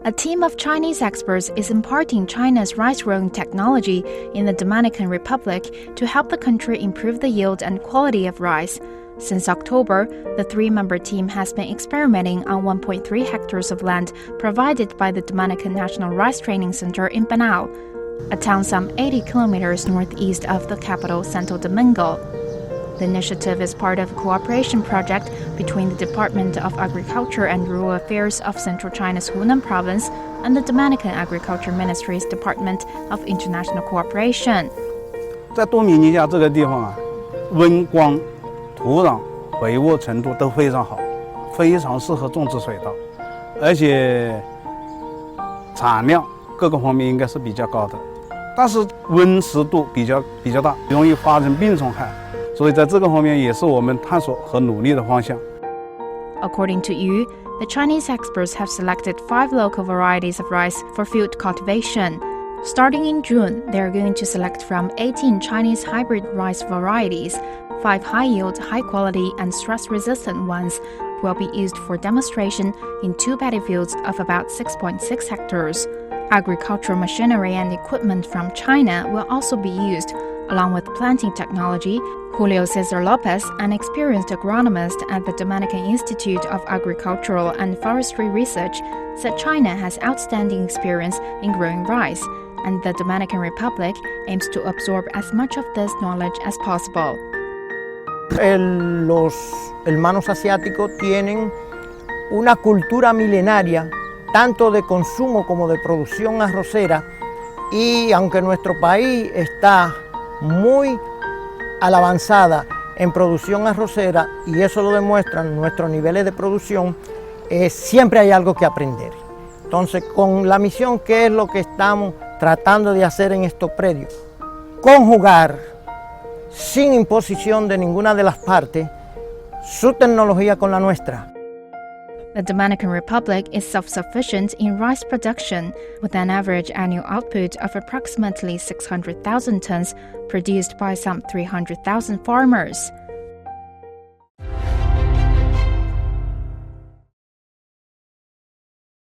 A team of Chinese experts is imparting China's rice-growing technology in the Dominican Republic to help the country improve the yield and quality of rice. Since October, the 3-member team has been experimenting on 1.3 hectares of land provided by the Dominican National Rice Training Center in Bernal, a town some 80 kilometers northeast of the capital, Santo Domingo. The initiative is part of a cooperation project between the Department of Agriculture and Rural Affairs of Central China's Hunan Province and the Dominican Agriculture Ministry's Department of International Cooperation. 在多米尼加这个地方啊，温光、土壤、肥沃程度都非常好，非常适合种植水稻，而且产量各个方面应该是比较高的，但是温湿度比较大，容易发生病虫害。 所以在这个方面也是我们探索和努力的方向。 According to Yu, the Chinese experts have selected 5 local varieties of rice for field cultivation. Starting in June, they are going to select from 18 Chinese hybrid rice varieties. 5 high-yield, high-quality, and stress-resistant ones will be used for demonstration in 2 paddy fields of about 6.6 hectares. Agricultural machinery and equipment from China will also be used, along with planting technology. Julio Cesar Lopez, an experienced agronomist at the Dominican Institute of Agricultural and Forestry Research, said China has outstanding experience in growing rice, and the Dominican Republic aims to absorb as much of this knowledge as possible. Los hermanos asiáticos tienen una cultura milenaria, tanto de consumo como de producción arrocera, y aunque nuestro país está muy a la avanzada en producción arrocera, y eso lo demuestran nuestros niveles de producción, siempre hay algo que aprender. Entonces, con la misión, ¿qué es lo que estamos tratando de hacer en estos predios? Conjugar, sin imposición de ninguna de las partes, su tecnología con la nuestra. The Dominican Republic is self-sufficient in rice production, with an average annual output of approximately 600,000 tons produced by some 300,000 farmers.